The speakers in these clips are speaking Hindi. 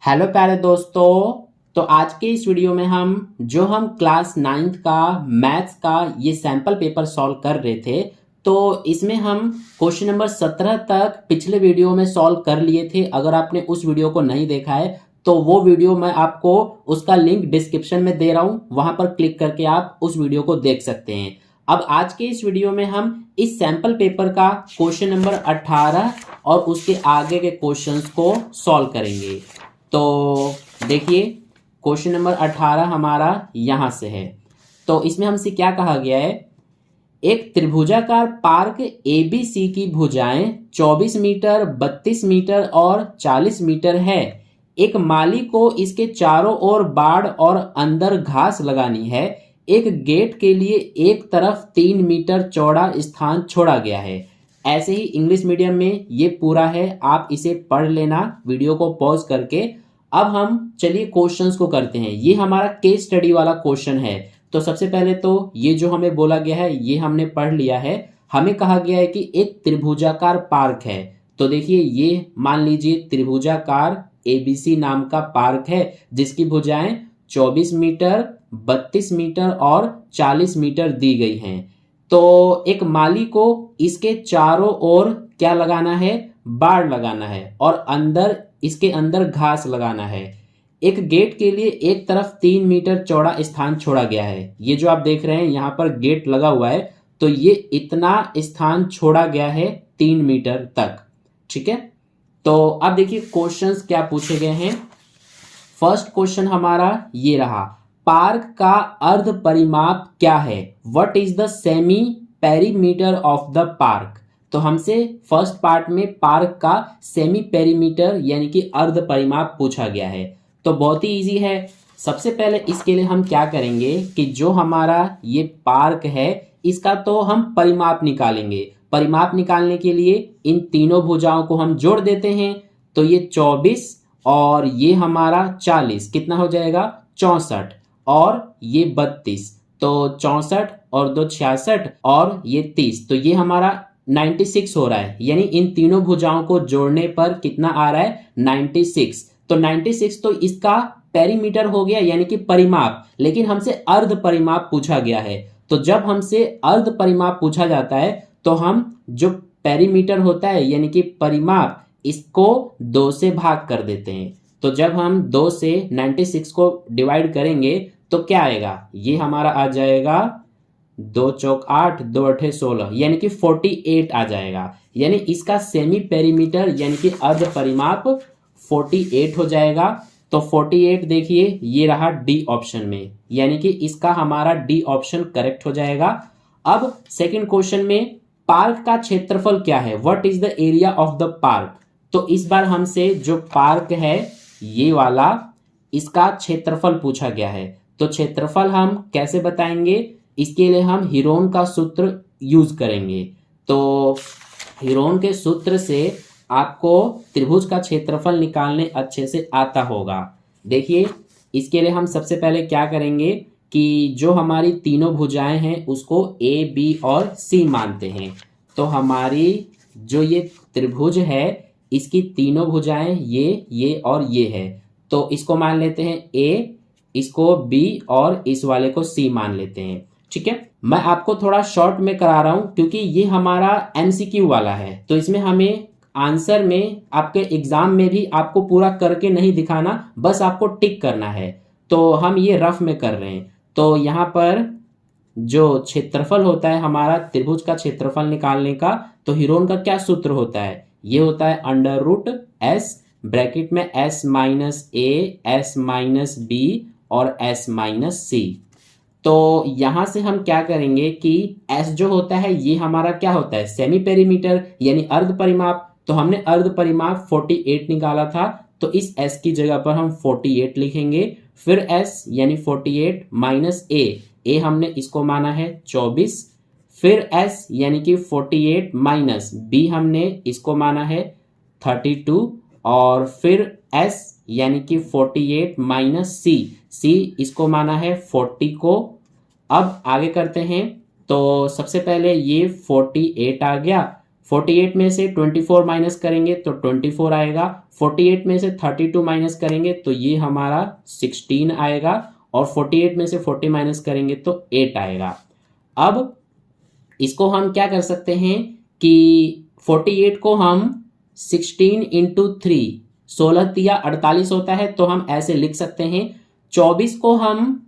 हेलो प्यारे दोस्तों। तो आज के इस वीडियो में हम क्लास 9th का मैथ्स का ये सैंपल पेपर सॉल्व कर रहे थे। तो इसमें हम क्वेश्चन नंबर 17 तक पिछले वीडियो में सॉल्व कर लिए थे। अगर आपने उस वीडियो को नहीं देखा है तो वो वीडियो मैं आपको उसका लिंक डिस्क्रिप्शन में दे रहा हूं, वहां पर क्लिक करके आप उस वीडियो को देख सकते हैं। अब आज के इस वीडियो में हम इस सैंपल पेपर का क्वेश्चन नंबर 18 और उसके आगे के क्वेश्चंस को सॉल्व करेंगे। तो देखिए, क्वेश्चन नंबर 18 हमारा यहां से है। तो इसमें हमसे क्या कहा गया है, एक त्रिभुजाकार पार्क एबीसी की भुजाएं 24 मीटर, 32 मीटर और 40 मीटर है। एक माली को इसके चारों ओर बाड़ और अंदर घास लगानी है। एक गेट के लिए एक तरफ 3 मीटर चौड़ा स्थान छोड़ा गया है। ऐसे ही इंग्लिश मीडियम में ये पूरा है, आप इसे पढ़ लेना वीडियो को पॉज करके। अब हम चलिए क्वेश्चंस को करते हैं। ये हमारा केस स्टडी वाला क्वेश्चन है। तो सबसे पहले तो ये जो हमें बोला गया है ये हमने पढ़ लिया है। हमें कहा गया है कि एक त्रिभुजाकार पार्क है। तो देखिए, ये मान लीजिए त्रिभुजाकार एबीसी नाम का पार्क है जिसकी भुजाएं 24 मीटर, 32 मीटर और 40 मीटर दी गई हैं। तो एक माली को इसके चारों ओर क्या लगाना है, बाड़ लगाना है और इसके अंदर घास लगाना है। एक गेट के लिए एक तरफ 3 मीटर चौड़ा स्थान छोड़ा गया है। ये जो आप देख रहे हैं यहाँ पर गेट लगा हुआ है, तो ये इतना स्थान छोड़ा गया है 3 मीटर तक। ठीक है, तो अब देखिए क्वेश्चंस क्या पूछे गए हैं। फर्स्ट क्वेश्चन हमारा ये रहा, पार्क का अर्ध परिमाप क्या है? What is the semi perimeter of the park? तो हमसे फर्स्ट पार्ट में पार्क का सेमी पेरीमीटर यानी कि अर्ध परिमाप पूछा गया है। तो बहुत ही इजी है। सबसे पहले इसके लिए हम क्या करेंगे कि जो हमारा ये पार्क है इसका तो हम परिमाप निकालेंगे। परिमाप निकालने के लिए इन तीनों भुजाओं को हम जोड़ देते हैं। तो ये 24 और ये हमारा 40 कितना हो जाएगा, 64 और ये 32, तो 64 और 2 66 और ये 30, तो ये हमारा 96 हो रहा है। यानी इन तीनों भुजाओं को जोड़ने पर कितना आ रहा है, 96। तो 96 तो इसका पेरीमीटर हो गया यानी कि परिमाप, लेकिन हमसे अर्ध परिमाप पूछा गया है। तो जब हमसे अर्ध परिमाप पूछा जाता है तो हम जो पेरीमीटर होता है यानी कि परिमाप, इसको 2 से भाग कर देते हैं। तो जब हम 2 से 96 को डिवाइड करेंगे तो क्या आएगा, ये हमारा आ जाएगा 2 चौक 8, 2 अठे 16 यानी कि 48 आ जाएगा। यानी इसका सेमी पेरीमीटर यानी कि अर्ध परिमाप 48 हो जाएगा। तो 48 देखिए ये रहा डी ऑप्शन में, यानी कि इसका हमारा डी ऑप्शन करेक्ट हो जाएगा। अब सेकंड क्वेश्चन में पार्क का क्षेत्रफल क्या है? What is the area of the park? तो इस बार हमसे जो पार्क है ये वाला, इसका क्षेत्रफल पूछा गया है। तो क्षेत्रफल हम कैसे बताएंगे, इसके लिए हम हीरोन का सूत्र यूज करेंगे। तो हीरोन के सूत्र से आपको त्रिभुज का क्षेत्रफल निकालने अच्छे से आता होगा। देखिए, इसके लिए हम सबसे पहले क्या करेंगे कि जो हमारी तीनों भुजाएं हैं उसको ए, बी और सी मानते हैं। तो हमारी जो ये त्रिभुज है इसकी तीनों भुजाएं ये और ये है। तो इसको मान लेते हैं ए, इसको बी और इस वाले को सी मान लेते हैं। ठीक है, मैं आपको थोड़ा शॉर्ट में करा रहा हूं क्योंकि ये हमारा एमसीक्यू वाला है। तो इसमें हमें आंसर में आपके एग्जाम में भी आपको पूरा करके नहीं दिखाना, बस आपको टिक करना है। तो हम ये रफ में कर रहे हैं। तो यहाँ पर जो क्षेत्रफल होता है हमारा त्रिभुज का क्षेत्रफल निकालने का, तो हीरोन का क्या सूत्र होता है, ये होता है अंडर रूट एस, ब्रैकेट में एस माइनस ए, एस माइनस बी और एस माइनस सी। तो यहां से हम क्या करेंगे कि एस जो होता है ये हमारा क्या होता है, सेमी पेरीमीटर यानी अर्ध परिमाप। तो हमने अर्ध परिमाप 48 निकाला था, तो इस एस की जगह पर हम 48 लिखेंगे। फिर एस यानी 48 माइनस ए हमने इसको माना है 24। फिर एस यानी कि 48 माइनस बी हमने इसको माना है 32 और फिर एस यानी कि 48 माइनस सी इसको माना है 40 को। अब आगे करते हैं। तो सबसे पहले ये 48 आ गया, 48 में से 24 माइनस करेंगे तो 24 आएगा। 48 में से 32 माइनस करेंगे तो ये हमारा 16 आएगा, और 48 में से 40 माइनस करेंगे तो 8 आएगा। अब इसको हम क्या कर सकते हैं कि 48 को हम 16 इंटू 3, 16 तिया 48 होता है, तो हम ऐसे लिख सकते हैं। 24 को हम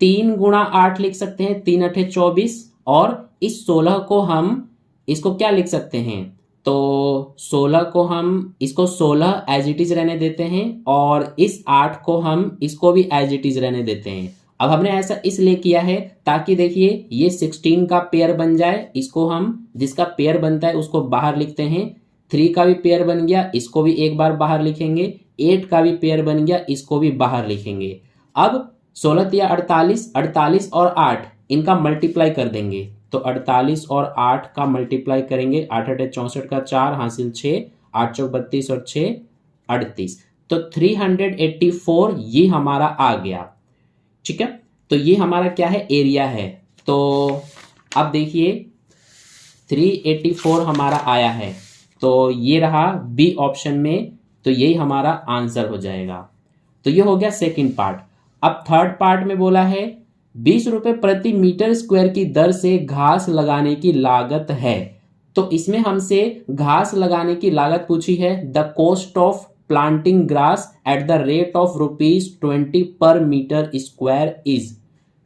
3 गुणा 8 लिख सकते हैं, 3 अठे 24, और इस 16 को हम इसको क्या लिख सकते हैं, तो 16 को हम इसको 16 एज इट इज रहने देते हैं, और इस 8 को हम इसको भी एज इट इज रहने देते हैं। अब हमने ऐसा इसलिए किया है ताकि देखिए ये 16 का पेयर बन जाए, इसको हम जिसका पेयर बनता है उसको बाहर लिखते हैं। 3 का भी पेयर बन गया, इसको भी एक बार बाहर लिखेंगे। 8 का भी पेयर बन गया, इसको भी बाहर लिखेंगे। अब 16 या 48, 48 और 8 इनका मल्टीप्लाई कर देंगे, तो 48 और 8 का मल्टीप्लाई करेंगे। 8 अठे 64 का 4 हासिल 6, 8 चौक 32 और 6 38, तो 384 ये हमारा आ गया। ठीक है, तो ये हमारा क्या है, एरिया है। तो अब देखिए 384 हमारा आया है, तो ये रहा बी ऑप्शन में, तो यही हमारा आंसर हो जाएगा। तो ये हो गया सेकंड पार्ट। अब थर्ड पार्ट में बोला है 20 रुपए प्रति मीटर स्क्वायर की दर से घास लगाने की लागत है। तो इसमें हमसे घास लगाने की लागत पूछी है, the cost of planting grass at the rate of ₹20 पर मीटर स्क्वायर इज।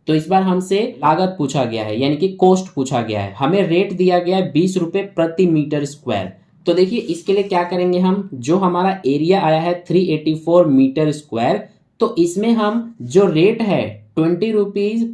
तो इस बार हमसे लागत पूछा गया है, यानी कि कॉस्ट पूछा गया है। हमें रेट दिया गया है 20 रुपए प्रति मीटर स्क्वायर। तो देखिए इसके लिए क्या करेंगे हम, जो हमारा एरिया आया है 384 मीटर स्क्वायर, तो इसमें हम जो रेट है 20 रुपीज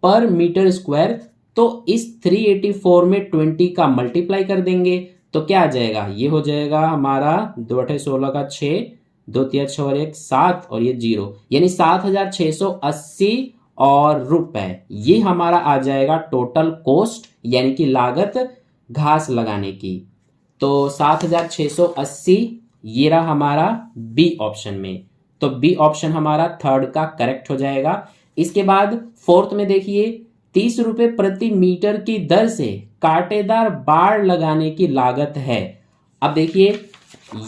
पर मीटर स्क्वायर, तो इस 384 में 20 का मल्टीप्लाई कर देंगे, तो क्या आ जाएगा, ये हो जाएगा हमारा 2 अठे 16 का 6, 2 तिया 6 और 1 7 और ये 0, यानी 7680 और रुपए। ये हमारा आ जाएगा टोटल कॉस्ट, यानी कि लागत घास लगाने की। तो 7680 ये रहा हमारा बी ऑप्शन में, तो बी ऑप्शन हमारा थर्ड का करेक्ट हो जाएगा। इसके बाद फोर्थ में देखिए 30 रुपए प्रति मीटर की दर से कांटेदार बाड़ लगाने की लागत है। अब देखिए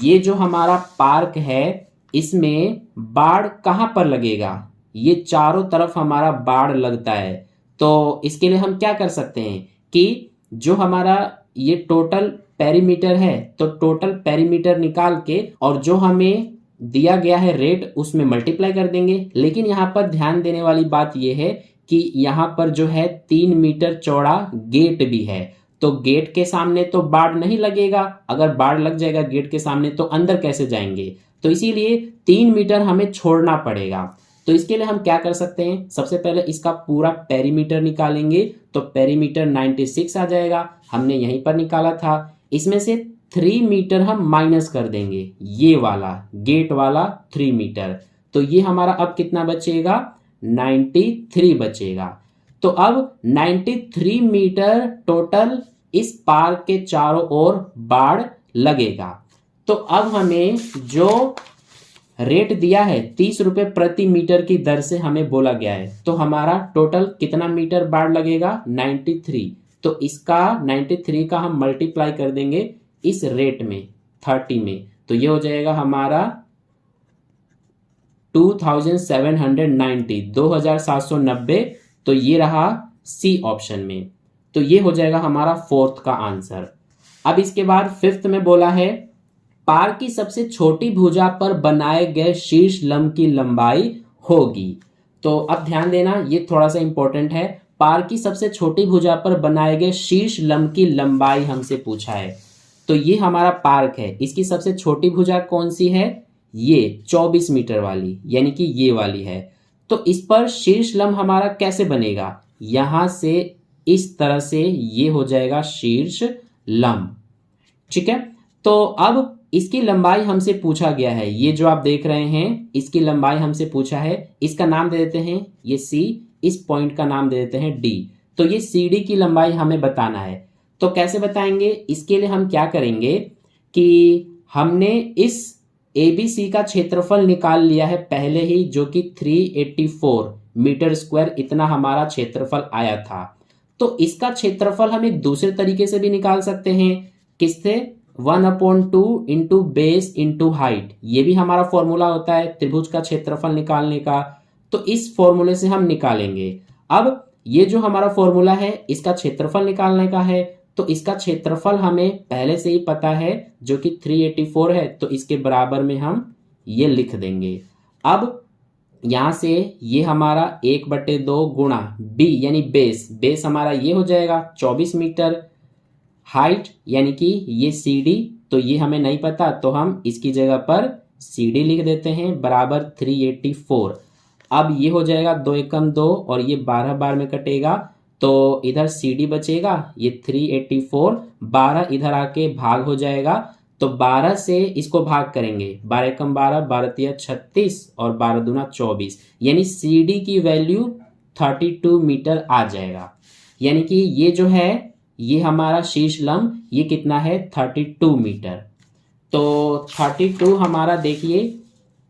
ये जो हमारा पार्क है इसमें बाड़ कहां पर लगेगा, ये चारों तरफ हमारा बाड़ लगता है। तो इसके लिए हम क्या कर सकते हैं कि जो हमारा ये टोटल पेरीमीटर है, तो टोटल पेरीमीटर निकाल के और जो हमें दिया गया है रेट उसमें मल्टीप्लाई कर देंगे। लेकिन यहाँ पर ध्यान देने वाली बात यह है कि यहाँ पर जो है 3 मीटर चौड़ा गेट भी है, तो गेट के सामने तो बाड़ नहीं लगेगा। अगर बाड़ लग जाएगा गेट के सामने तो अंदर कैसे जाएंगे, तो इसीलिए 3 मीटर हमें छोड़ना पड़ेगा। तो इसके लिए हम क्या कर सकते हैं, सबसे पहले इसका पूरा पेरीमीटर निकालेंगे, तो पेरीमीटर 96 आ जाएगा, हमने यहीं पर निकाला था। इसमें से 3 मीटर हम माइनस कर देंगे, ये वाला गेट वाला 3 मीटर, तो ये हमारा अब कितना बचेगा, 93 बचेगा। तो अब 93 मीटर टोटल इस पार्क के चारों ओर बाड़ लगेगा। तो अब हमें जो रेट दिया है 30 रुपए प्रति मीटर की दर से हमें बोला गया है, तो हमारा टोटल कितना मीटर बाड़ लगेगा, 93। तो इसका 93 का हम मल्टीप्लाई कर देंगे इस रेट में 30 में, तो ये हो जाएगा हमारा 2790, तो ये रहा सी ऑप्शन में। तो ये हो जाएगा हमारा फोर्थ का आंसर। अब इसके बाद फिफ्थ में बोला है पार्क की सबसे छोटी भुजा पर बनाए गए शीर्ष लंब की लंबाई होगी। तो अब ध्यान देना, ये थोड़ा सा इंपॉर्टेंट है। पार्क की सबसे छोटी भुजा पर बनाए गए शीर्ष लंब की लंबाई हमसे पूछा है। तो ये हमारा पार्क है, इसकी सबसे छोटी भुजा कौन सी है, ये 24 मीटर वाली, यानी कि ये वाली है। तो इस पर शीर्ष लंब हमारा कैसे बनेगा, यहां से इस तरह से ये हो जाएगा शीर्ष लंब। ठीक है, तो अब इसकी लंबाई हमसे पूछा गया है, ये जो आप देख रहे हैं इसकी लंबाई हमसे पूछा है। इसका नाम दे देते हैं ये सी, इस पॉइंट का नाम दे देते हैं डी। तो ये सी डी की लंबाई हमें बताना है। तो कैसे बताएंगे, इसके लिए हम क्या करेंगे कि हमने इस ABC का क्षेत्रफल निकाल लिया है पहले ही, जो कि 384 मीटर स्क्वायर इतना हमारा क्षेत्रफल आया था। तो इसका क्षेत्रफल हम एक दूसरे तरीके से भी निकाल सकते हैं। किससे 1/2 इंटू बेस इंटू हाइट, ये भी हमारा फॉर्मूला होता है त्रिभुज का क्षेत्रफल निकालने का। तो इस फॉर्मूले से हम निकालेंगे। अब ये जो हमारा फॉर्मूला है इसका क्षेत्रफल निकालने का है, तो इसका क्षेत्रफल हमें पहले से ही पता है जो कि 384 है, तो इसके बराबर में हम ये लिख देंगे। अब यहां से ये हमारा 1/2 गुणा बी यानी बेस हमारा ये हो जाएगा 24 मीटर। हाइट यानी कि ये CD, तो ये हमें नहीं पता, तो हम इसकी जगह पर CD लिख देते हैं बराबर 384। अब ये हो जाएगा 2 एकम 2 और ये 12 बार में कटेगा, तो इधर CD बचेगा, ये 384, 12 इधर आके भाग हो जाएगा, तो 12 से इसको भाग करेंगे, 12 एकम 12, 12 तिया 36 और 12 दूना 24, यानी CD की वैल्यू 32 मीटर आ जाएगा। यानी कि ये जो है ये हमारा शीर्ष लंब ये कितना है 32 मीटर। तो 32 हमारा देखिए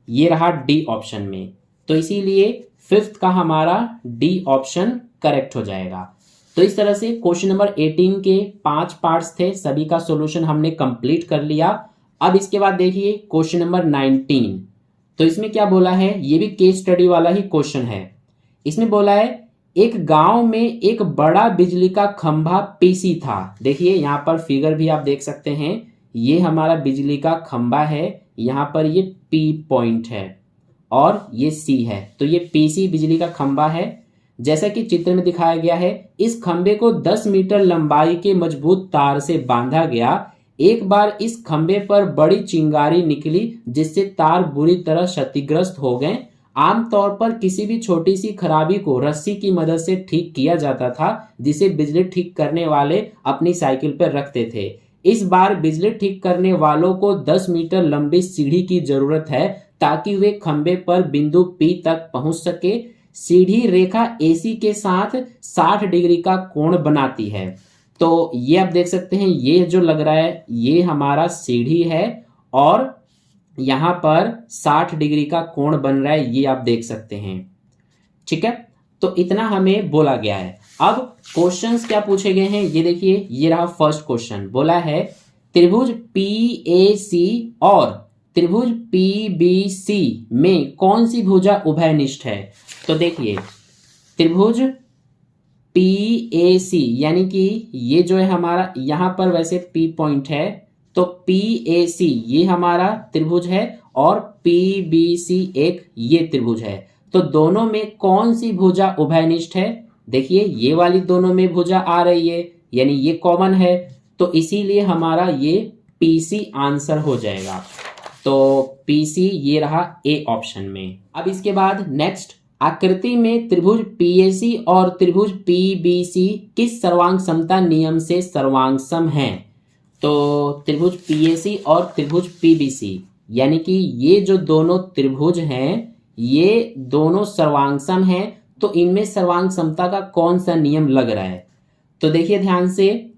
ये रहा डी ऑप्शन में, तो इसीलिए फिफ्थ का हमारा डी ऑप्शन करेक्ट हो जाएगा। तो इस तरह से क्वेश्चन नंबर 18 के 5 पार्ट्स थे, सभी का सॉल्यूशन हमने कंप्लीट कर लिया। अब इसके बाद देखिए क्वेश्चन नंबर 19, तो इसमें क्या बोला है, ये भी केस स्टडी वाला ही क्वेश्चन है। इसमें बोला है एक गांव में एक बड़ा बिजली का खंभा पीसी था। देखिए यहाँ पर फिगर भी आप देख सकते हैं, ये हमारा बिजली का खंभा है, यहाँ पर ये P पॉइंट है और ये C है, तो ये PC बिजली का खंभा है। जैसा कि चित्र में दिखाया गया है, इस खंभे को 10 मीटर लंबाई के मजबूत तार से बांधा गया। एक बार इस खंभे पर बड़ी चिंगारी निकली जिससे तार बुरी तरह क्षतिग्रस्त हो गए। आमतौर पर किसी भी छोटी सी खराबी को रस्सी की मदद से ठीक किया जाता था, जिसे बिजली ठीक करने वाले अपनी साइकिल पर रखते थे। इस बार बिजली ठीक करने वालों को 10 मीटर लंबी सीढ़ी की जरूरत है ताकि वे खंभे पर बिंदु P तक पहुंच सके। सीढ़ी रेखा AC के साथ 60 डिग्री का कोण बनाती है। तो ये आप देख सकते हैं, ये जो लग रहा है ये हमारा सीढ़ी है और यहां पर 60 डिग्री का कोण बन रहा है, ये आप देख सकते हैं। ठीक है, तो इतना हमें बोला गया है। अब क्वेश्चंस क्या पूछे गए हैं ये देखिए, ये रहा फर्स्ट क्वेश्चन। बोला है त्रिभुज PAC और त्रिभुज PBC में कौन सी भुजा उभयनिष्ठ है। तो देखिए त्रिभुज PAC यानी कि ये जो है हमारा यहां पर वैसे P पॉइंट है, तो PAC ये हमारा त्रिभुज है और PBC एक ये त्रिभुज है। तो दोनों में कौन सी भुजा उभयनिष्ठ है, देखिए ये वाली दोनों में भुजा आ रही है, यानी ये कॉमन है, तो इसीलिए हमारा ये PC आंसर हो जाएगा। तो PC ये रहा A ऑप्शन में। अब इसके बाद नेक्स्ट, आकृति में त्रिभुज PAC और त्रिभुज PBC किस सर्वांग समता नियम से सर्वांग सम हैं। तो त्रिभुज PAC और त्रिभुज PBC यानी कि ये जो दोनों त्रिभुज हैं ये दोनों सर्वांग सम हैं, तो इनमें सर्वांग समता का कौन सा नियम लग रहा है। तो देखिए ध्यान से,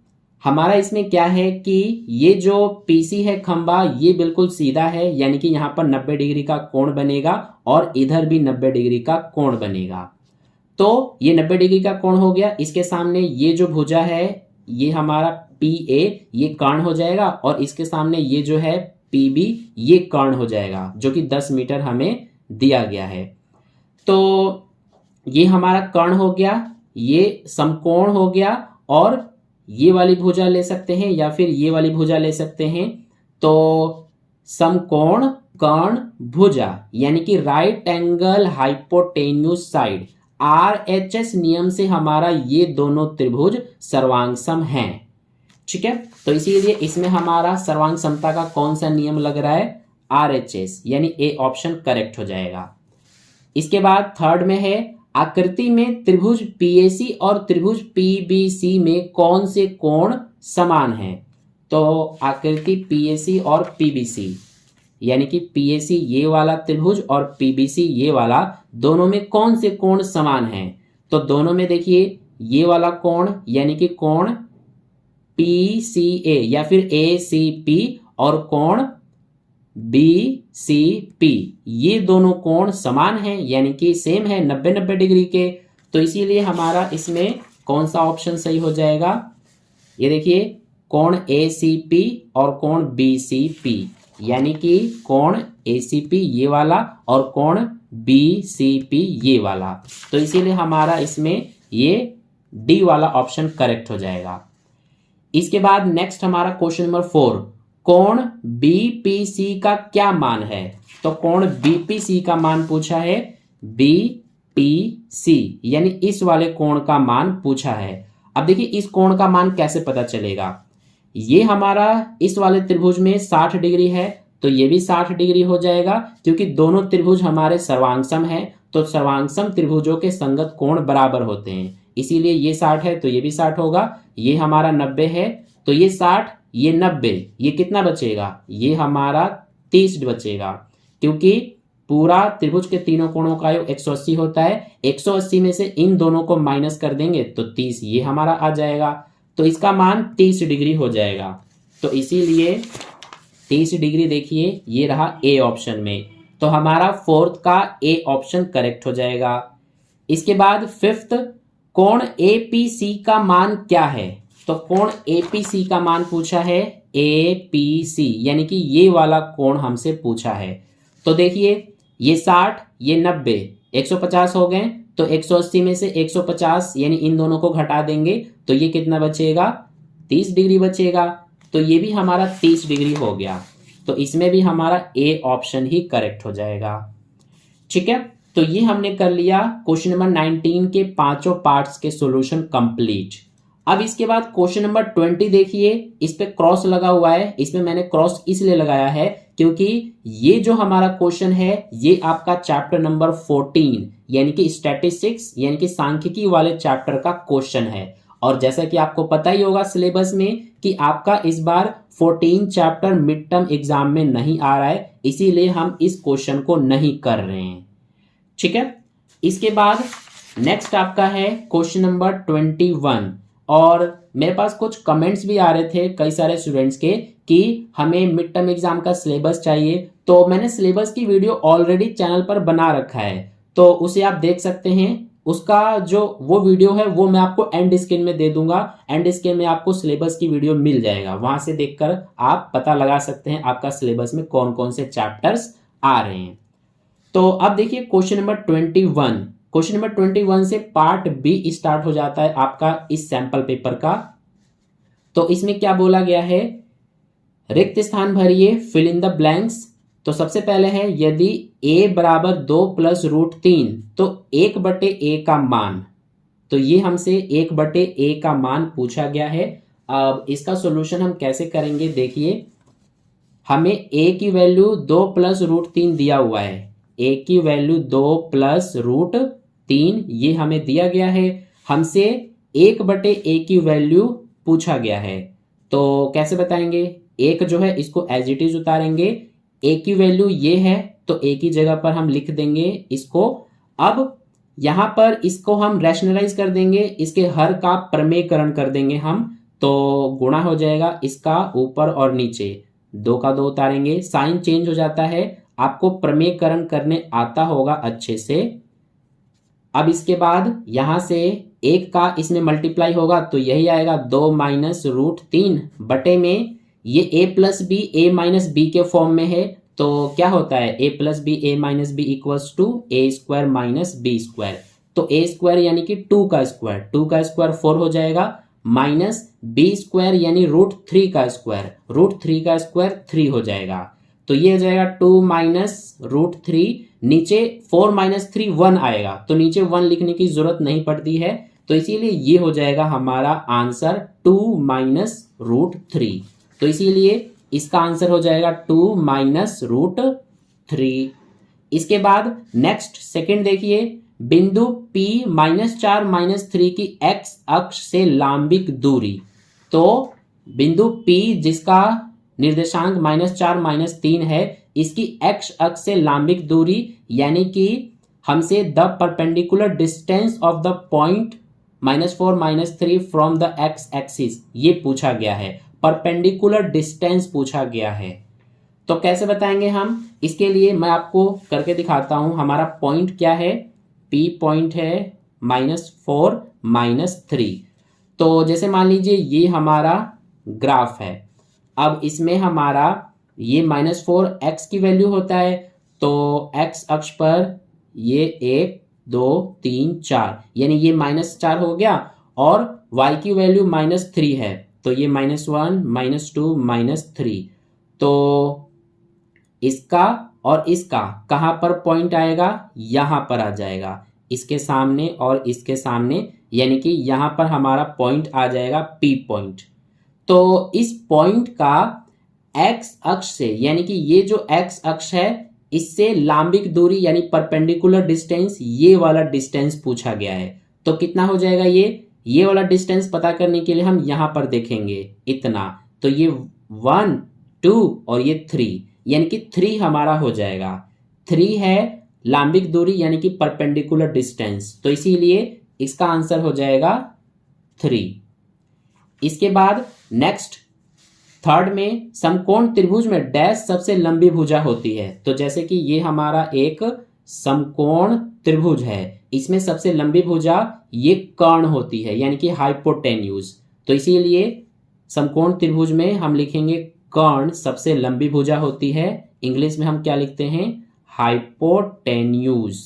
हमारा इसमें क्या है कि ये जो PC है खंबा ये बिल्कुल सीधा है, यानी कि यहाँ पर 90 डिग्री का कोण बनेगा और इधर भी 90 डिग्री का कोण बनेगा। तो ये 90 डिग्री का कोण हो गया। इसके सामने ये जो भुजा है ये हमारा PA ये कर्ण हो जाएगा और इसके सामने ये जो है PB ये कर्ण हो जाएगा, जो कि 10 मीटर हमें दिया गया है। तो ये हमारा कर्ण हो गया, ये समकोण हो गया और ये वाली भुजा ले सकते हैं या फिर ये वाली भुजा ले सकते हैं। तो समकोण कर्ण भुजा यानी कि right angle hypotenuse side RHS नियम से हमारा ये दोनों त्रिभुज सर्वांग सम हैं। ठीक है, तो इसीलिए इसमें हमारा सर्वांग समता का कौन सा नियम लग रहा है, RHS, यानी A ऑप्शन करेक्ट हो जाएगा। इसके बाद थर्ड में है आकृति में त्रिभुज PAC और त्रिभुज PBC में कौन से कोण समान हैं। तो आकृति PAC और PBC यानी कि PAC ये वाला त्रिभुज और PBC ये वाला, दोनों में कौन से कोण समान हैं। तो दोनों में देखिए ये वाला कोण यानी कि कोण PCA या फिर ACP और कोण BCP ये दोनों कोण समान हैं, यानी कि सेम है 90-90 डिग्री के। तो इसीलिए हमारा इसमें कौन सा ऑप्शन सही हो जाएगा, ये देखिए कोण ACP और कोण BCP, यानी कि कोण ACP ये वाला और कोण BCP ये वाला। तो इसीलिए हमारा इसमें ये डी वाला ऑप्शन करेक्ट हो जाएगा। इसके बाद नेक्स्ट हमारा क्वेश्चन नंबर 4, कोण BPC का क्या मान है? तो कोण BPC का मान पूछा है, BPC यानी इस वाले कोण का मान पूछा है। अब देखिए इस कोण का मान कैसे पता चलेगा? ये हमारा इस वाले त्रिभुज में 60 डिग्री है, तो ये भी 60 डिग्री हो जाएगा, क्योंकि दोनों त्रिभुज हमारे सर्वांगसम है, तो सर्वांगसम त्रिभुजों के संगत कोण बराबर होते हैं, इसीलिए ये 60 है तो ये भी 60 होगा। ये हमारा 90 है, तो ये 60 ये 90, ये कितना बचेगा? ये हमारा 30 बचेगा, क्योंकि पूरा त्रिभुज के तीनों कोणों का योग 180 होता है। 180 में से इन दोनों को माइनस कर देंगे तो 30 ये हमारा आ जाएगा, तो इसका मान 30 डिग्री हो जाएगा। तो इसीलिए 30 डिग्री देखिए ये रहा ए ऑप्शन में, तो हमारा फोर्थ का ए ऑप्शन करेक्ट हो जाएगा। इसके बाद फिफ्थ, कोण APC का मान क्या है? तो कोण APC का मान पूछा है, APC यानी कि ये वाला कोण हमसे पूछा है। तो देखिए ये 60 ये 90, 150 हो गए, तो 180 में से 150 यानी इन दोनों को घटा देंगे तो ये कितना बचेगा? 30 डिग्री बचेगा, तो ये भी हमारा 30 डिग्री हो गया, तो इसमें भी हमारा ए ऑप्शन ही करेक्ट हो जाएगा। ठीक है, तो ये हमने कर लिया क्वेश्चन नंबर 19 के पांचों पार्ट्स के सॉल्यूशन कंप्लीट। अब इसके बाद क्वेश्चन नंबर 20 देखिए, इस पे क्रॉस लगा हुआ है। इसमें मैंने क्रॉस इसलिए लगाया है क्योंकि ये जो हमारा क्वेश्चन है ये आपका चैप्टर नंबर 14 यानी कि स्टैटिस्टिक्स यानी कि सांख्यिकी वाले चैप्टर का क्वेश्चन है। और जैसा कि आपको पता ही होगा सिलेबस में कि आपका इस बार 14 चैप्टर मिड टर्म एग्जाम में नहीं आ रहा है, इसीलिए हम इस क्वेश्चन को नहीं कर रहे हैं। ठीक है, इसके बाद नेक्स्ट आपका है क्वेश्चन नंबर 21। और मेरे पास कुछ कमेंट्स भी आ रहे थे कई सारे स्टूडेंट्स के कि हमें मिड टर्म एग्जाम का सिलेबस चाहिए, तो मैंने सिलेबस की वीडियो ऑलरेडी चैनल पर बना रखा है, तो उसे आप देख सकते हैं। उसका जो वो वीडियो है वो मैं आपको एंड स्क्रीन में दे दूंगा, एंड स्क्रीन में आपको सिलेबस की वीडियो मिल जाएगा, वहां से देखकर आप पता लगा सकते हैं आपका सिलेबस में कौन कौन से चैप्टर्स आ रहे हैं। तो अब देखिए क्वेश्चन नंबर 21। क्वेश्चन नंबर 21 से पार्ट बी स्टार्ट हो जाता है आपका इस सैंपल पेपर का। तो इसमें क्या बोला गया है? रिक्त स्थान भरिए, फिल इन द ब्लैंक्स। तो सबसे पहले है यदि a बराबर 2 + √3 तो 1/a का मान। तो ये हमसे 1/a का मान पूछा गया है। अब इसका सॉल्यूशन हम कैसे करेंगे? देखिए हमें a की वैल्यू 2 + √3 दिया हुआ है, a की वैल्यू 2 + √3 ये हमें दिया गया है। हमसे 1/a की वैल्यू पूछा गया है, तो कैसे बताएंगे? एक जो है इसको एज इट इज उतारेंगे, a की वैल्यू ये है तो a की जगह पर हम लिख देंगे इसको। अब यहां पर इसको हम रैशनलाइज कर देंगे, इसके हर का प्रमेयकरण कर देंगे हम, तो गुणा हो जाएगा इसका ऊपर और नीचे, 2 का 2 उतारेंगे, साइन चेंज हो जाता है। आपको प्रमेयकरण करने आता होगा अच्छे से। अब इसके बाद यहां से 1 का इसमें मल्टीप्लाई होगा तो यही आएगा 2 - √3 बटे में ये a + b a - b के फॉर्म में है, तो क्या होता है? a + b a - b equals to a² - b²। तो a² यानी कि 2 का स्क्वायर, 2 का स्क्वायर 4 हो जाएगा, माइनस b² यानी √3 का स्क्वायर, √3 का स्क्वायर 3 हो जाएगा। तो ये हो जाएगा 2 - √3, नीचे 4 - 3 1 आएगा, तो नीचे 1 लिखने की जरूरत नहीं पड़ती है, तो इसीलिए ये हो जाएगा हमारा आंसर 2 - √3। तो इसीलिए इसका आंसर हो जाएगा 2 - √3। इसके बाद नेक्स्ट सेकंड देखिए, बिंदु P -4 - 3 की x अक्ष से लांबिक दूरी। तो बिंदु P जिसका निर्देशांक -4 - 3 है, इसकी x अक्ष से लांबिक दूरी यानी कि हमसे the perpendicular distance of the point -4 - 3 from the x axis ये पूछा गया है, परपेंडिकुलर डिस्टेंस पूछा गया है। तो कैसे बताएंगे हम? इसके लिए मैं आपको करके दिखाता हूं। हमारा पॉइंट क्या है? P पॉइंट है -4 - 3। तो जैसे मान लीजिए ये हमारा ग्राफ है। अब इसमें हमारा ये -4 x की वैल्यू होता है, तो x अक्ष पर ये 1 2 3 4 यानी ये -4 हो गया, और y की वैल्यू -3 है, तो ये -1 -2 -3। तो इसका और इसका कहाँ पर पॉइंट आएगा, यहाँ पर आ जाएगा, इसके सामने और इसके सामने, यानी कि यहाँ पर हमारा पॉइंट आ जाएगा P पॉइंट। तो इस पॉइंट का x अक्ष से, यानी कि ये जो x अक्ष है इससे लांबिक दूरी यानी परपेंडिकुलर डिस्टेंस, ये वाला डिस्टेंस पूछा गया है। तो कितना हो जाएगा, ये वाला डिस्टेंस पता करने के लिए हम यहां पर देखेंगे इतना, तो ये 1 2 और ये 3, यानी कि 3 हमारा हो जाएगा। 3 है लांबिक दूरी यानी कि परपेंडिकुलर डिस्टेंस, तो इसीलिए इसका आंसर हो जाएगा 3। इसके बाद नेक्स्ट थर्ड में समकोण त्रिभुज में डैश सबसे लंबी भुजा होती है। तो जैसे कि ये हमारा एक समकोण त्रिभुज है, इसमें सबसे लंबी भुजा ये कर्ण होती है, यानी कि हाइपोटेन्यूज। तो इसीलिए समकोण त्रिभुज में हम लिखेंगे कर्ण सबसे लंबी भुजा होती है। इंग्लिश में हम क्या लिखते हैं, हाइपोटेन्यूज।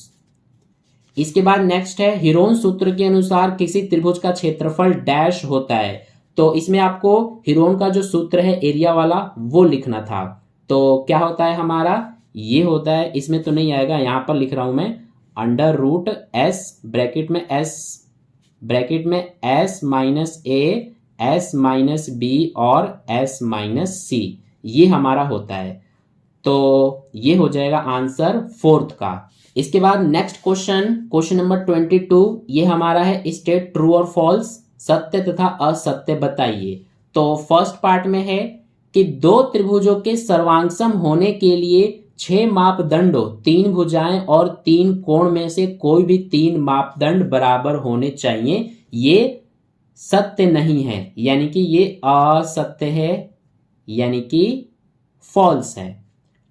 इसके बाद नेक्स्ट है हीरोन सूत्र के अनुसार किसी त्रिभुज का क्षेत्रफल डैश होता है। तो इसमें आपको हीरोन का जो सूत्र है एरिया वाला वो लिखना था। तो क्या होता है हमारा, ये होता है, इसमें तो नहीं आएगा, यहां पर लिख रहा हूं मैं, √s ब्रैकेट में s minus a s minus b और s माइनस c, ये हमारा होता है। तो ये हो जाएगा आंसर फोर्थ का। इसके बाद नेक्स्ट क्वेश्चन नंबर 22, ये हमारा है स्टेट ट्रू और फॉल्स, सत्य तथा असत्य बताइए। तो फर्स्ट पार्ट में है कि दो त्रिभुजों के सर्वांगसम होने के लिए 6 मापदंडों 3 भुजाएं और 3 कोण में से कोई भी 3 मापदंड बराबर होने चाहिए, ये सत्य नहीं है, यानी कि ये असत्य है, यानी कि फॉल्स है।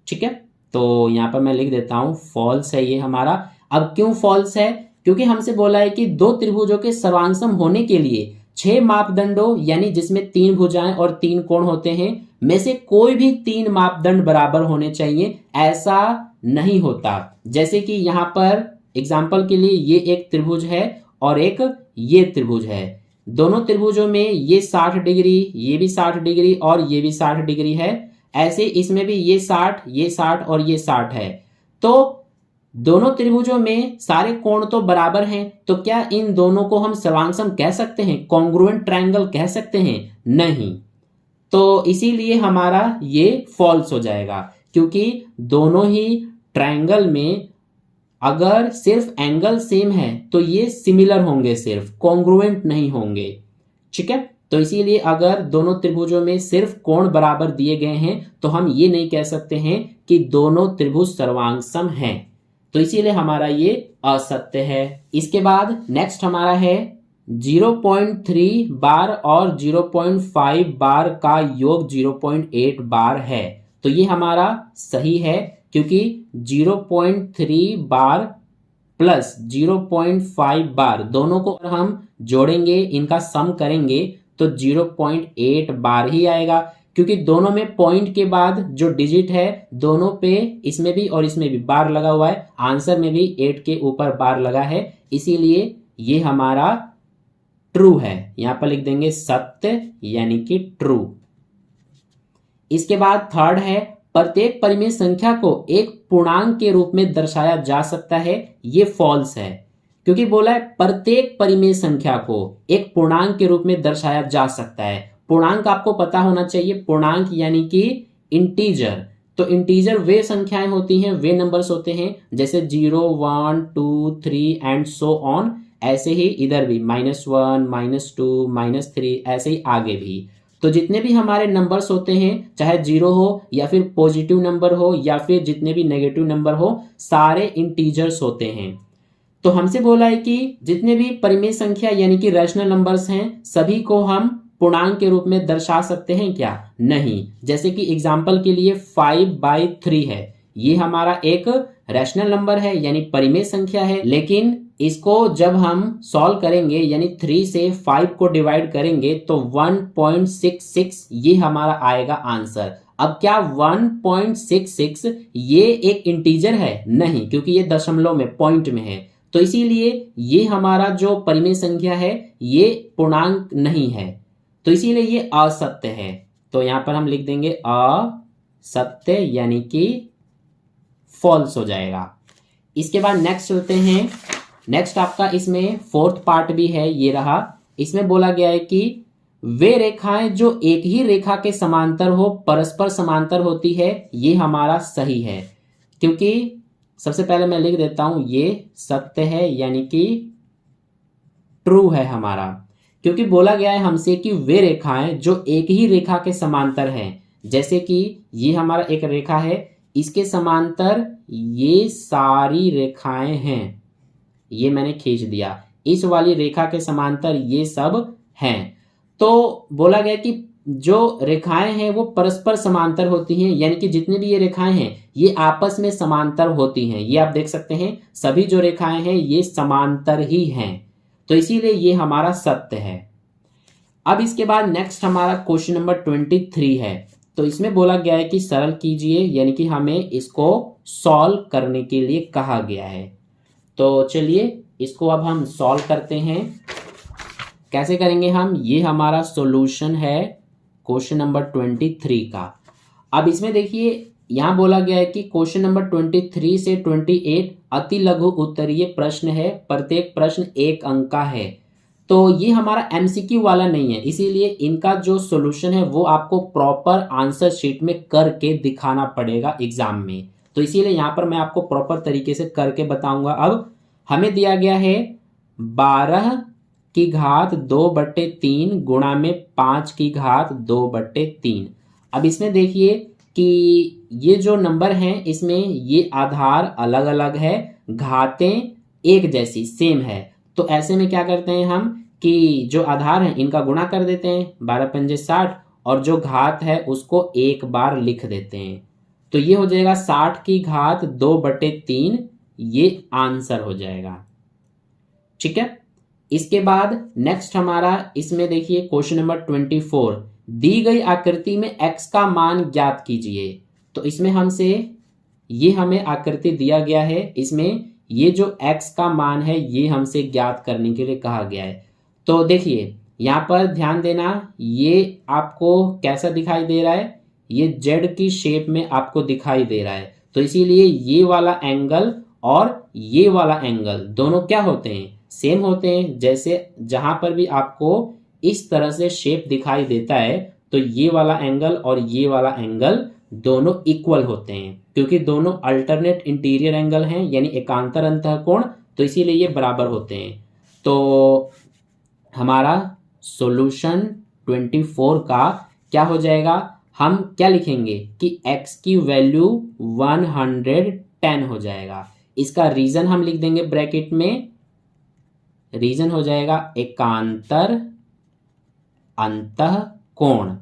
ठीक है, तो यहां पर मैं लिख देता हूं फॉल्स है ये हमारा। अब क्यों फॉल्स है, क्योंकि हमसे बोला है कि दो त्रिभुजों के सर्वांगसम होने के लिए 6 मापदंडों यानी जिसमें 3 भुजाएं और 3 कोण होते हैं में से कोई भी 3 मापदंड बराबर होने चाहिए, ऐसा नहीं होता। जैसे कि यहां पर एग्जाम्पल के लिए ये एक त्रिभुज है और एक ये त्रिभुज है, दोनों त्रिभुजों में ये 60 डिग्री, ये भी 60 डिग्री और ये भी 60 डिग्री है, ऐसे इसमें भी ये 60 और ये 60 है। तो दोनों त्रिभुजों में सारे कोण तो बराबर हैं, तो क्या इन दोनों को हम सर्वांगसम कह सकते हैं, कॉन्ग्रुएंट ट्रायंगल कह सकते हैं? नहीं। तो इसीलिए हमारा ये फॉल्स हो जाएगा, क्योंकि दोनों ही ट्रायंगल में अगर सिर्फ एंगल सेम है तो ये सिमिलर होंगे, सिर्फ कॉन्ग्रुएंट नहीं होंगे। ठीक है, तो इसीलिए अगर दोनों त्रिभुजों में सिर्फ कोण बराबर दिए गए हैं तो हम ये नहीं कह सकते हैं कि दोनों त्रिभुज सर्वांगसम हैं, तो इसीलिए हमारा ये असत्य है। इसके बाद नेक्स्ट हमारा है 0.3 बार और 0.5 बार का योग 0.8 बार है। तो ये हमारा सही है, क्योंकि 0.3 बार प्लस 0.5 बार दोनों को अगर हम जोड़ेंगे, इनका सम करेंगे तो 0.8 बार ही आएगा, क्योंकि दोनों में पॉइंट के बाद जो डिजिट है दोनों पे, इसमें भी और इसमें भी बार लगा हुआ है, आंसर में भी 8 के ऊपर बार लगा है, इसीलिए ये हमारा ट्रू है। यहां पर लिख देंगे सत्य यानी कि ट्रू। इसके बाद थर्ड है प्रत्येक परिमेय संख्या को एक पूर्णांक के रूप में दर्शाया जा सकता है, ये फॉल्स है, क्योंकि बोला है प्रत्येक परिमेय संख्या को एक पूर्णांक के रूप में दर्शाया जा सकता है। पूर्णांक आपको पता होना चाहिए, पूर्णांक यानी कि इंटीजर। तो इंटीजर वे संख्याएं होती हैं, वे नंबर्स होते हैं, जैसे 0 1 2 3 एंड सो ऑन, ऐसे ही इधर भी -1 -2 -3, ऐसे ही आगे भी। तो जितने भी हमारे नंबर्स होते हैं, चाहे 0 हो या फिर पॉजिटिव नंबर हो या फिर जितने भी नेगेटिव नंबर हो, सारे इंटीजर्स होते हैं। तो हमसे बोला है कि जितने भी परिमेय संख्या यानी कि रैशनल नंबर्स हैं, सभी को हम पूर्णांक के रूप में दर्शा सकते हैं क्या? नहीं। जैसे कि एग्जाम्पल के लिए 5/3 है, ये हमारा एक रैशनल नंबर है यानी परिमेय संख्या है, लेकिन इसको जब हम सॉल्व करेंगे यानी 3 से 5 को डिवाइड करेंगे तो 1.66 ये हमारा आएगा आंसर। अब क्या 1.66 ये एक इंटीजर है? नहीं, क्योंकि ये दशमलव में पॉइंट में है, तो इसीलिए ये हमारा जो परिमेय संख्या है ये पूर्णांक नहीं है, तो इसीलिए ये असत्य है। तो यहां पर हम लिख देंगे असत्य यानी कि फॉल्स हो जाएगा। इसके बाद नेक्स्ट चलते हैं। नेक्स्ट आपका इसमें फोर्थ पार्ट भी है, ये रहा। इसमें बोला गया है कि वे रेखाएं जो एक ही रेखा के समांतर हो परस्पर समांतर होती है, ये हमारा सही है। क्योंकि सबसे पहले मैं लिख देता हूं ये सत्य है यानी कि ट्रू है हमारा, क्योंकि बोला गया है हमसे कि वे रेखाएं जो एक ही रेखा के समांतर हैं, जैसे कि ये हमारा एक रेखा है, इसके समांतर ये सारी रेखाएं हैं, ये मैंने खींच दिया, इस वाली रेखा के समांतर ये सब हैं। तो बोला गया कि जो रेखाएं हैं वो परस्पर समांतर होती हैं, यानी कि जितनी भी ये रेखाएं हैं ये आपस में समांतर होती हैं। ये आप देख सकते हैं सभी जो रेखाएं हैं ये समांतर ही हैं, तो इसीलिए ये हमारा सत्य है। अब इसके बाद नेक्स्ट हमारा क्वेश्चन नंबर 23 है। तो इसमें बोला गया है कि सरल कीजिए, यानी कि हमें इसको सॉल्व करने के लिए कहा गया है। तो चलिए इसको अब हम सॉल्व करते हैं। कैसे करेंगे हम? ये हमारा सॉल्यूशन है क्वेश्चन नंबर 23 का। अब इसमें देखिए यहां बोला गया है कि क्वेश्चन नंबर 23 से 28 अति लघु उत्तरीय प्रश्न है, प्रत्येक प्रश्न 1 अंक का है। तो ये हमारा एमसीक्यू वाला नहीं है, इसीलिए इनका जो सॉल्यूशन है वो आपको प्रॉपर आंसर शीट में करके दिखाना पड़ेगा एग्जाम में। तो इसीलिए यहाँ पर मैं आपको प्रॉपर तरीके से करके बताऊंगा। अब हमें दिया गया है 12 की घात 2/3 गुणा में 5 की घात 2/3। अब इसमें देखिए कि ये जो नंबर हैं इसमें ये आधार अलग अलग है, घातें एक जैसी सेम है। तो ऐसे में क्या करते हैं हम कि जो आधार है इनका गुणा कर देते हैं, 12 पंजे 60, और जो घात है उसको एक बार लिख देते हैं। तो ये हो जाएगा 60 की घात 2/3, ये आंसर हो जाएगा। ठीक है। इसके बाद नेक्स्ट हमारा इसमें देखिए क्वेश्चन नंबर 24, दी गई आकृति में x का मान ज्ञात कीजिए। तो इसमें हमसे ये हमें आकृति दिया गया है, इसमें ये जो x का मान है ये हमसे ज्ञात करने के लिए कहा गया है। तो देखिए यहाँ पर ध्यान देना, ये आपको कैसा दिखाई दे रहा है? ये z की शेप में आपको दिखाई दे रहा है। तो इसीलिए ये वाला एंगल और ये वाला एंगल दोनों क्या होते हैं? सेम होते हैं। जैसे जहां पर भी आपको इस तरह से शेप दिखाई देता है तो ये वाला एंगल और ये वाला एंगल दोनों इक्वल होते हैं, क्योंकि दोनों अल्टरनेट इंटीरियर एंगल हैं यानी एकांतर अंतःकोण, तो इसीलिए ये बराबर होते हैं। तो हमारा सॉल्यूशन 24 का क्या हो जाएगा? हम क्या लिखेंगे कि x की वैल्यू 110 हो जाएगा। इसका रीजन हम लिख देंगे ब्रैकेट में, रीजन हो जाएगा एकांतर अंतःकोण,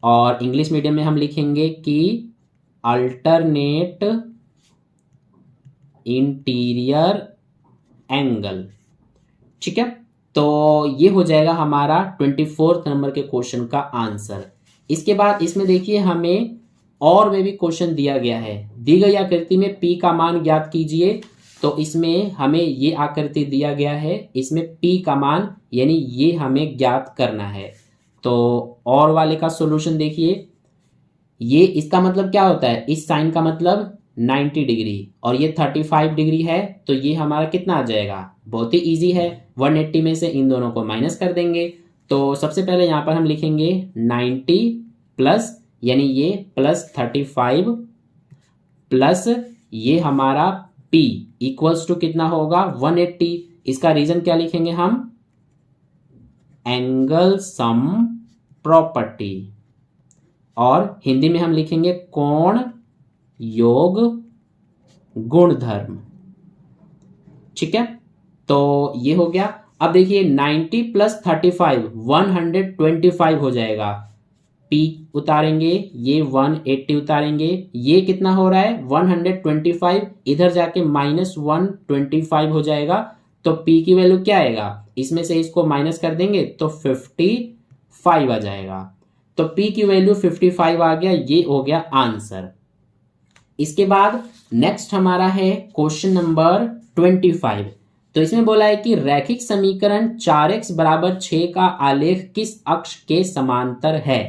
और इंग्लिश मीडियम में हम लिखेंगे कि अल्टरनेट इंटीरियर एंगल। ठीक है। तो ये हो जाएगा हमारा 24 नंबर के क्वेश्चन का आंसर। इसके बाद इसमें देखिए हमें और में भी क्वेश्चन दिया गया है, दी गई आकृति में p का मान ज्ञात कीजिए। तो इसमें हमें ये आकृति दिया गया है, इसमें p का मान यानी ये हमें ज्ञात करना है। तो और वाले का सॉल्यूशन देखिए, ये इसका मतलब क्या होता है? इस साइन का मतलब 90 डिग्री और ये 35 डिग्री है, तो ये हमारा कितना आ जाएगा? बहुत ही इजी है, 180 में से इन दोनों को माइनस कर देंगे। तो सबसे पहले यहाँ पर हम लिखेंगे 90 प्लस यानी ये प्लस 35 प्लस ये हमारा p इक्वल्स टू कितना होगा? 180। इसका रीजन क्या लिखेंगे हम? एंगल सम प्रॉपर्टी, और हिंदी में हम लिखेंगे कोण योग गुणधर्म। ठीक है। तो ये हो गया। अब देखिए 90 प्लस 35 125 हो जाएगा। p उतारेंगे, ये 180 उतारेंगे, ये कितना हो रहा है 125, इधर जाके -125 हो जाएगा। तो p की वैल्यू क्या आएगा, इसमें से इसको माइनस कर देंगे तो 55 आ जाएगा। तो p की वैल्यू 55 आ गया, ये हो गया आंसर। इसके बाद नेक्स्ट हमारा है क्वेश्चन नंबर 25। तो इसमें बोला है कि रैखिक समीकरण 4x बराबर 6 का आलेख किस अक्ष के समांतर है।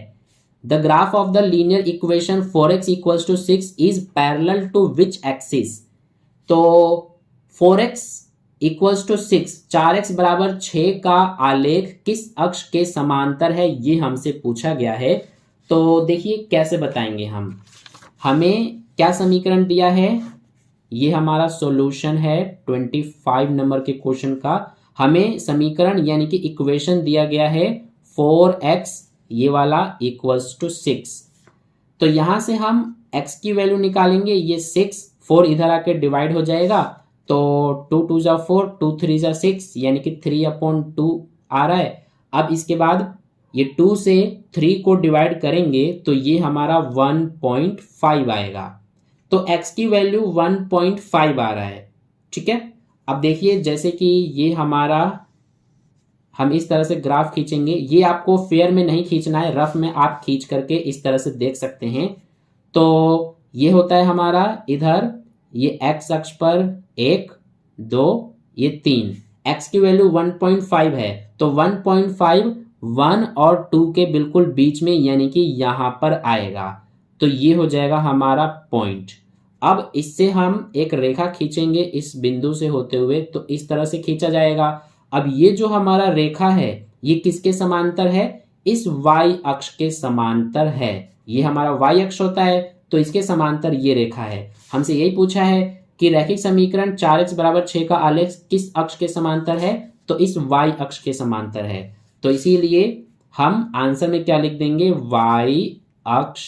The graph of the linear equation 4x equals to 6 is parallel to which axis. तो 4x इक्वल्स टू 6, 4x बराबर 6 का आलेख किस अक्ष के समांतर है, ये हमसे पूछा गया है। तो देखिए कैसे बताएंगे हम। हमें क्या समीकरण दिया है, ये हमारा सॉल्यूशन है 25 नंबर के क्वेश्चन का। हमें समीकरण यानी कि इक्वेशन दिया गया है 4x ये वाला इक्वल्स टू 6। तो यहां से हम x की वैल्यू निकालेंगे, ये 6, 4 इधर आके डिवाइड हो जाएगा, तो 2 2 जा 4, 2 3 जा 6, यानी कि 3/2 आ रहा है। अब इसके बाद ये 2 से 3 को डिवाइड करेंगे तो ये हमारा 1.5 आएगा। तो x की वैल्यू 1.5 आ रहा है, ठीक है। अब देखिए जैसे कि ये हमारा, हम इस तरह से ग्राफ खींचेंगे, ये आपको फेयर में नहीं खींचना है, रफ में आप खींच करके इस तरह से देख सकते हैं। तो ये होता है हमारा इधर, ये x अक्ष पर 1 2 ये 3, x की वैल्यू 1.5 है, तो 1.5 1 और 2 के बिल्कुल बीच में यानी कि यहां पर आएगा। तो ये हो जाएगा हमारा पॉइंट। अब इससे हम एक रेखा खींचेंगे इस बिंदु से होते हुए, तो इस तरह से खींचा जाएगा। अब ये जो हमारा रेखा है ये किसके समांतर है, इस y अक्ष के समांतर है। ये हमारा y अक्ष होता है, तो इसके समांतर ये रेखा है। हमसे यही पूछा है कि रैखिक समीकरण 4x बराबर 6 का आलेख किस अक्ष के समांतर है, तो इस y अक्ष के समांतर है। तो इसीलिए हम आंसर में क्या लिख देंगे, y अक्ष,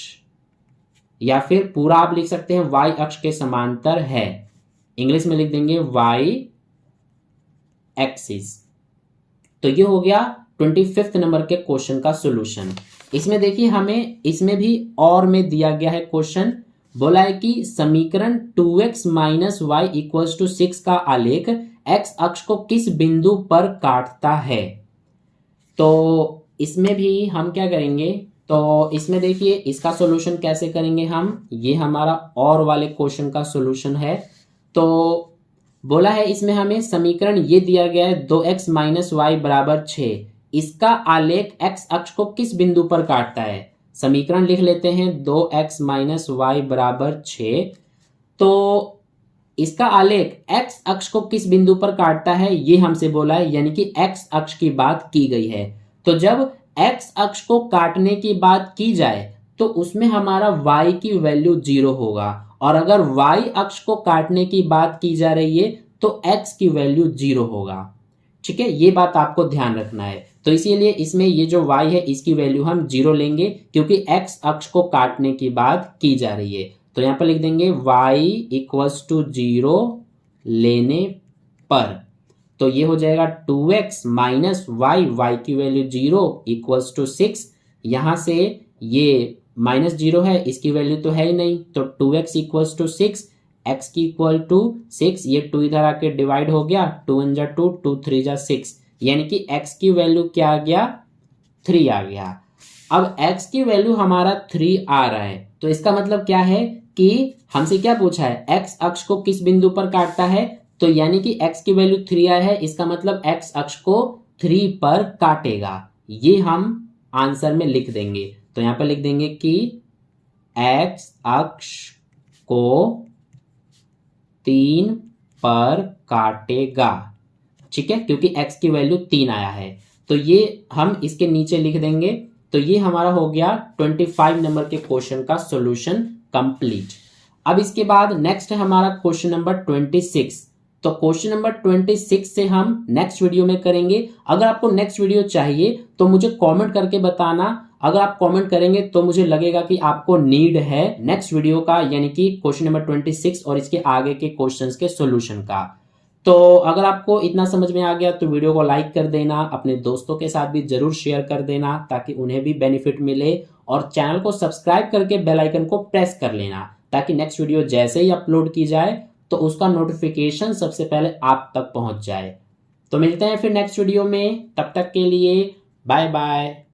या फिर पूरा आप लिख सकते हैं y अक्ष के समांतर है, इंग्लिश में लिख देंगे y एक्सिस। तो ये हो गया 25 नंबर के क्वेश्चन का सॉल्यूशन। इसमें देखिए हमें इसमें भी और में दिया गया है क्वेश्चन, बोला है कि समीकरण 2x minus Y equals to 6 का आलेख x अक्ष को किस बिंदु पर काटता है। तो इसमें भी हम क्या करेंगे, तो इसमें देखिए इसका सॉल्यूशन कैसे करेंगे हम, ये हमारा और वाले क्वेश्चन का सॉल्यूशन है। तो बोला है इसमें हमें समीकरण ये दिया गया है 2x माइनस वाई बराबर 6, इसका आलेख x अक्ष को किस बिंदु पर काटता है। समीकरण लिख लेते हैं 2x माइनस वाई बराबर 6, तो इसका आलेख x अक्ष को किस बिंदु पर काटता है ये हमसे बोला है, यानी कि x अक्ष की बात की गई है। तो जब x अक्ष को काटने की बात की जाए तो उसमें हमारा y की वैल्यू 0 होगा, और अगर y अक्ष को काटने की बात की जा रही है तो x की वैल्यू 0 होगा, ठीक है। ये बात आपको ध्यान रखना है। तो इसीलिए इसमें ये जो y है इसकी वैल्यू हम 0 लेंगे, क्योंकि x अक्ष को काटने की बात की जा रही है। तो यहां पर लिख देंगे y इक्वल्स टू 0 लेने पर, तो ये हो जाएगा 2x माइनस वाई, y की वैल्यू 0 इक्वल्स टू 6। यहां से ये माइनस 0 है, इसकी वैल्यू तो है ही नहीं, तो 2x इक्वल्स टू 6, x की इक्वल टू 6, ये 2 इधर आके डिवाइड हो गया, 2 1 जा 2, 2 3 जा 6, यानी कि x की वैल्यू क्या आ गया, 3 आ गया। अब x की वैल्यू हमारा 3 आ रहा है, तो इसका मतलब क्या है कि हमसे क्या पूछा है, x अक्ष को किस बिंदु पर काटता है, तो यानी कि x की वैल्यू 3 आया है, इसका मतलब x अक्ष को 3 पर काटेगा। ये हम आंसर में लिख देंगे। तो यहां पर लिख देंगे कि x अक्ष को 3 पर काटेगा, ठीक है, क्योंकि x की वैल्यू 3 आया है। तो ये हम इसके नीचे लिख देंगे। तो ये हमारा हो गया 25 नंबर के क्वेश्चन का सॉल्यूशन कंप्लीट। अब इसके बाद नेक्स्ट है हमारा क्वेश्चन नंबर 26। तो क्वेश्चन नंबर 26 से हम नेक्स्ट वीडियो में करेंगे। अगर आपको नेक्स्ट वीडियो चाहिए तो मुझे कमेंट करके बताना। अगर आप कमेंट करेंगे तो मुझे लगेगा कि आपको नीड है नेक्स्ट वीडियो का, यानी कि क्वेश्चन नंबर 26 और इसके आगे के क्वेश्चंस के सॉल्यूशन का। तो अगर आपको इतना समझ में आ गया तो वीडियो को लाइक कर देना, अपने दोस्तों के साथ भी जरूर शेयर कर देना ताकि उन्हें भी बेनिफिट मिले। और चैनल को सब्सक्राइब करके बेल आइकन को प्रेस कर लेना, ताकि नेक्स्ट वीडियो जैसे ही अपलोड की जाए तो उसका नोटिफिकेशन सबसे पहले आप तक पहुंच जाए। तो मिलते हैं फिर नेक्स्ट वीडियो में, तब तक के लिए बाय बाय।